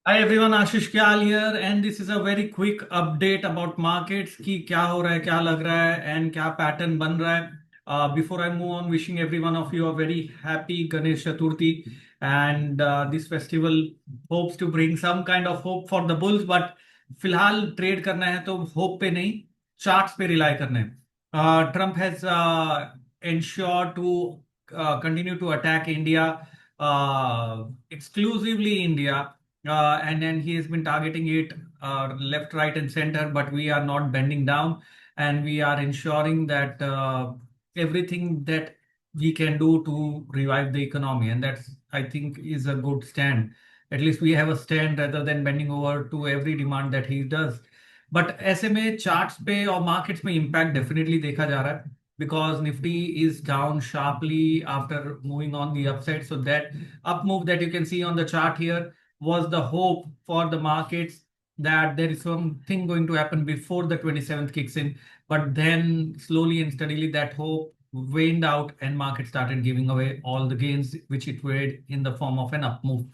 Hi everyone, Ashish Kyal here, and this is a very quick update about markets कि क्या हो रहा है, क्या लग रहा है, and क्या pattern बन रहा है. Before I move on, wishing every one of you a very happy Ganesh Chaturthi, and this festival hopes to bring some kind of hope for the bulls. But फिलहाल ट्रेड करना है तो hope पे नहीं, charts पे rely करना है. Trump has ensured to continue to attack India, exclusively India, and then he has been targeting it left, right, and center. But we are not bending down, and we are ensuring that everything that we can do to revive the economy, and that's I think is a good stand. At least we have a stand rather than bending over to every demand that he does. But ऐसे में charts पे और markets में impact definitely देखा जा रहा है because Nifty is down sharply after moving on the upside. So that up move that you can see on the chart here was the hope for the markets that there is something going to happen before the 27th kicks in. But then slowly and steadily that hope waned out and market started giving away all the gains which it made in the form of an up move.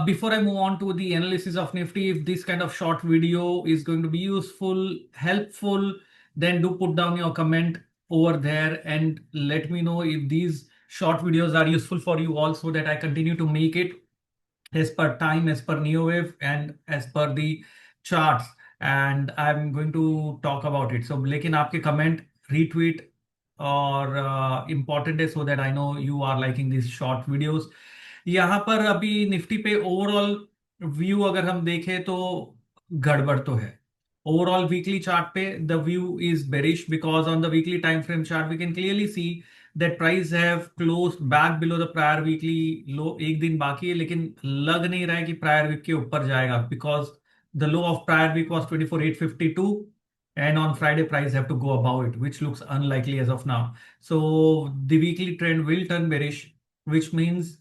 Before I move on to the analysis of Nifty, if this kind of short video is going to be useful, helpful, then do put down your comment over there and let me know if these short videos are useful for you also, that I continue to make it as per time, as per NeoWave, and as per the charts. And I'm going to talk about it. So, लेकिन आपके comment, retweet और important है so that I know you are liking these short videos. यहाँ पर अभी Nifty पे overall view अगर हम देखें तो गड़बड़ तो है. ओवरऑल वीकली चार्ट पे the view is bearish because on the weekly time frame chart we can clearly see that price have closed back below the prior weekly low. एक दिन बाकी है लेकिन लग नहीं रहा है कि प्रायर वीक के ऊपर जाएगा because the low of prior week was 24,852 and on Friday price have to go above it, which looks unlikely as of now. So the weekly trend will turn bearish, which means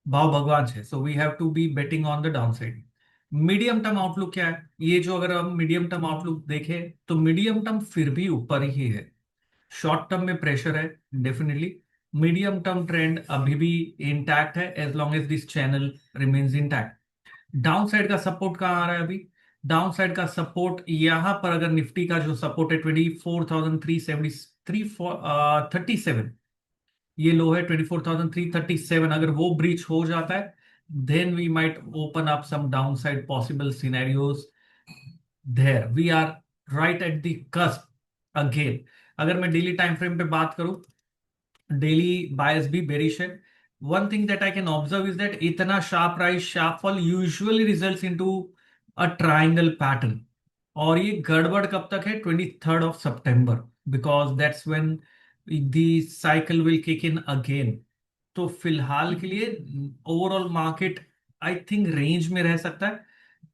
भाव भगवान है. So we have to be betting on the down side. Medium term outlook क्या है, ये जो अगर हम medium term outlook देखें तो मीडियम टर्म फिर भी ऊपर ही है. शॉर्ट टर्म में प्रेशर है डेफिनेटली. मीडियम टर्म ट्रेंड अभी भी इंटैक्ट है as long as this channel remains intact. Down side का सपोर्ट कहाँ आ रहा है अभी. डाउन साइड का सपोर्ट यहां पर अगर निफ्टी का जो सपोर्ट है 24,373 ये लो है 24,337. अगर वो ब्रीच हो जाता है then we might open up some down side possible scenarios there. We are right at the cusp again. अगर मैं डेली टाइम फ्रेम पे बात करूं, डेली बायस भी बेरिश है. One thing that I can observe is that इतना sharp rise sharp fall usually results into a triangle pattern. और ये गड़बड़ कब तक है, 23rd of September, because that's when the cycle will kick in again. तो फिलहाल के लिए overall market I think range में रह सकता है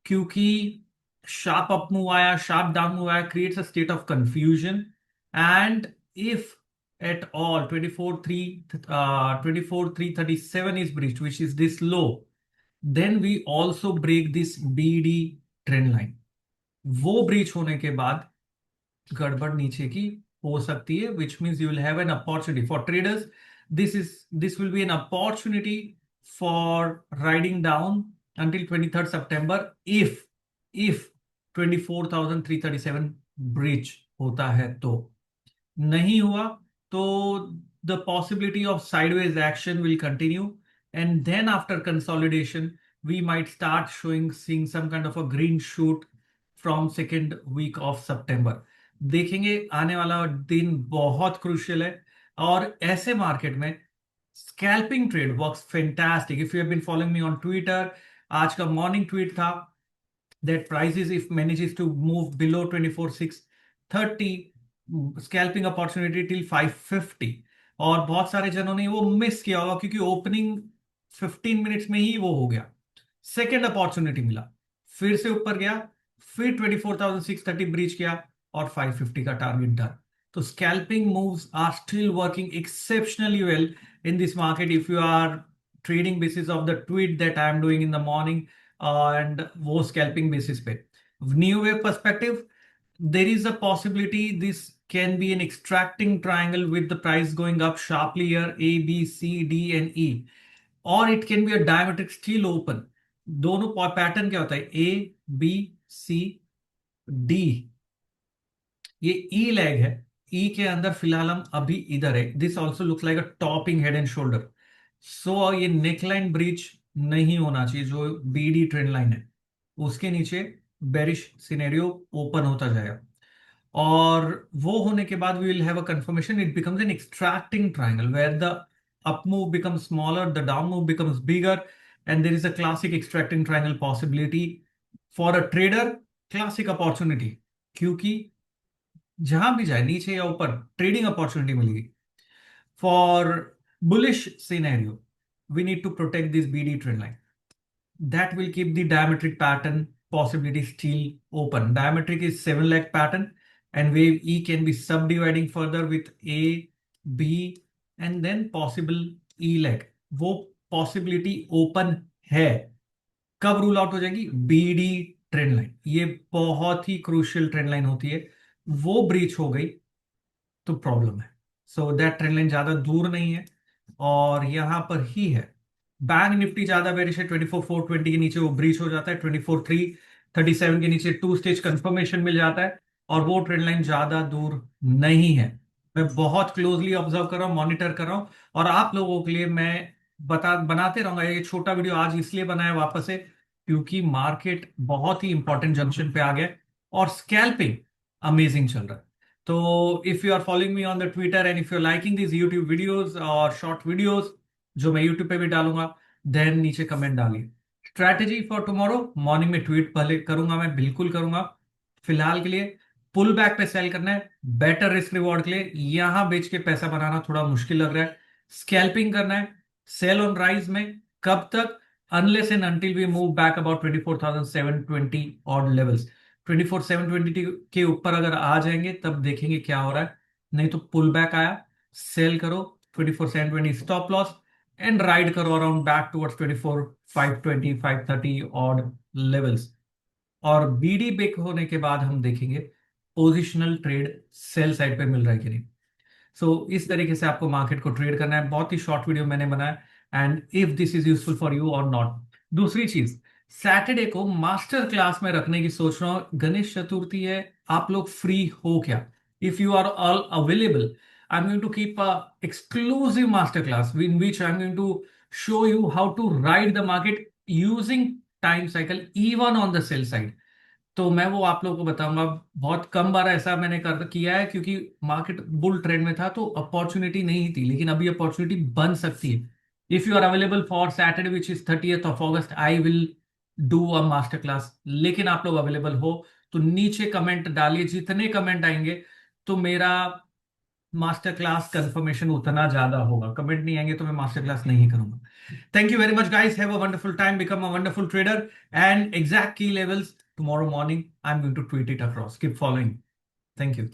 क्योंकि शार्प अप मूव आया, शार्प डाउन मूव आया, creates a state of confusion. And if at all 24,337 is breached, which is this low, then we also break this BD trend line. वो breach होने के बाद गड़बड़ नीचे की हो सकती है, which means you will have an opportunity for traders. This will be an opportunity for riding down until 23rd September if 24,337 breach होता है. तो नहीं हुआ तो the possibility of sideways action will continue, and then after consolidation we might start seeing some kind of a green shoot from second week of September. देखेंगे, आने वाला दिन बहुत क्रूशियल है. और ऐसे मार्केट में scalping trade works fantastic. If you have been following me on Twitter, आज का मॉर्निंग ट्वीट था that prices if manages to move below 24,630, scalping opportunity till 550. और बहुत सारे जनों ने वो मिस किया होगा क्योंकि ओपनिंग 15 मिनट्स में ही वो हो गया. सेकेंड अपॉर्चुनिटी मिला, फिर से ऊपर गया, फिर 24,630 ब्रीच किया और 550 का टारगेट डन. तो scalping moves are still working exceptionally well in this market if you are trading basis of the tweet that I am doing in the morning and वो स्कैल्पिंग बेसिस पे. New wave perspective, there is a possibility this can be an extracting triangle with the price going up sharply here, A, B, C, D, and E. Or it can be a diametric steel open. दोनों pattern क्या होता है, A B C D, ये ई leg है। ई के अंदर फिलहाल हम अभी इधर है, this also looks like a topping head and shoulder. So ये नेकलाइन ब्रीच नहीं होना चाहिए, जो बीडी ट्रेंड लाइन है उसके नीचे बेरिश सिनेरियो ओपन होता जाएगा। और वो होने के बाद we will have a confirmation, it becomes an extracting triangle where the up move becomes smaller, the down move becomes bigger, and there is a classic extracting triangle possibility for a trader, classic opportunity. क्योंकि जहां भी जाए नीचे या ऊपर trading opportunity मिलेगी। For bullish scenario we need to protect this BD trend line, that will keep the diametric pattern possibility still open. Diametric is 7 leg pattern, and wave E can be subdividing further with A, B, and then possible E leg. वो possibility open है। कब rule out हो जाएगी, BD trend line, ये बहुत ही crucial trend line होती है, वो ब्रीच हो गई तो प्रॉब्लम है। सो दैट ट्रेंड लाइन ज्यादा दूर नहीं है और यहां पर ही है। बैंक निफ्टी ज्यादा बेरिश है, 24,420 के नीचे वो ब्रीच हो जाता है, 24,337 के नीचे टू स्टेज कंफर्मेशन मिल जाता है, और वो ट्रेंड लाइन ज्यादा दूर नहीं है। मैं बहुत क्लोजली ऑब्जर्व कर रहा हूं, मॉनिटर कर रहा हूं, और आप लोगों के लिए मैं बनाते रहूंगा। ये छोटा वीडियो आज इसलिए बनाया वापस से, क्योंकि मार्केट बहुत ही इंपॉर्टेंट जंक्शन पे आ गया और स्कैल्पिंग अमेजिंग चल रहा है। तो if you are following me on the Twitter and if you are liking this YouTube videos और शॉर्ट वीडियोस जो मैं यूट्यूब पे भी डालूंगा, देन नीचे कमेंट डालिए। स्ट्रैटेजी फॉर टुमारो, मॉर्निंग में ट्वीट पहले करूंगा, मैं बिल्कुल करूंगा। फिलहाल के लिए पुल बैक पे सेल करना है, बेटर रिस्क रिवॉर्ड के लिए। यहां बेच के पैसा बनाना थोड़ा मुश्किल लग रहा है। स्कैल्पिंग करना है, सेल ऑन राइज में। कब तक, unless and until we move back about 24,720 odd levels. 24,720 के ऊपर अगर आ जाएंगे तब देखेंगे क्या हो रहा है, नहीं तो पुल बैक आया, सेल करो, 24,720 स्टॉप लॉस, एंड राइड करो around back towards 24,520 530 odd levels. और बीडी बेक होने के बाद हम देखेंगे पोजिशनल ट्रेड सेल साइड पे मिल रहा है कि नहीं। सो इस तरीके से आपको मार्केट को ट्रेड करना है। बहुत ही शॉर्ट वीडियो मैंने बनाया, and if this is useful for you और नॉट। दूसरी चीज, सैटरडे को मास्टर क्लास में रखने की सोच रहा हूँ। गणेश चतुर्थी है, आप लोग फ्री हो क्या? If you are all available, I am going to keep a exclusive master class in which I am going to show you how to ride the market using time cycle even on the sell side. तो मैं वो आप लोगों को बताऊंगा। बहुत कम बार ऐसा मैंने कर किया है, क्योंकि मार्केट बुल ट्रेंड में था तो अपॉर्चुनिटी नहीं थी, लेकिन अभी अपॉर्चुनिटी बन सकती है। If you are available for Saturday which is 30th of August, I will do a master class. लेकिन आप लोग अवेलेबल हो तो नीचे कमेंट डालिए, जितने कमेंट आएंगे तो मेरा मास्टर क्लास कंफर्मेशन उतना ज्यादा होगा। कमेंट नहीं आएंगे तो मैं मास्टर क्लास नहीं करूंगा। Thank you very much, guys. Have a wonderful time. Become a wonderful trader. And exact key levels tomorrow morning, I'm going to tweet it across. Keep following. Thank you.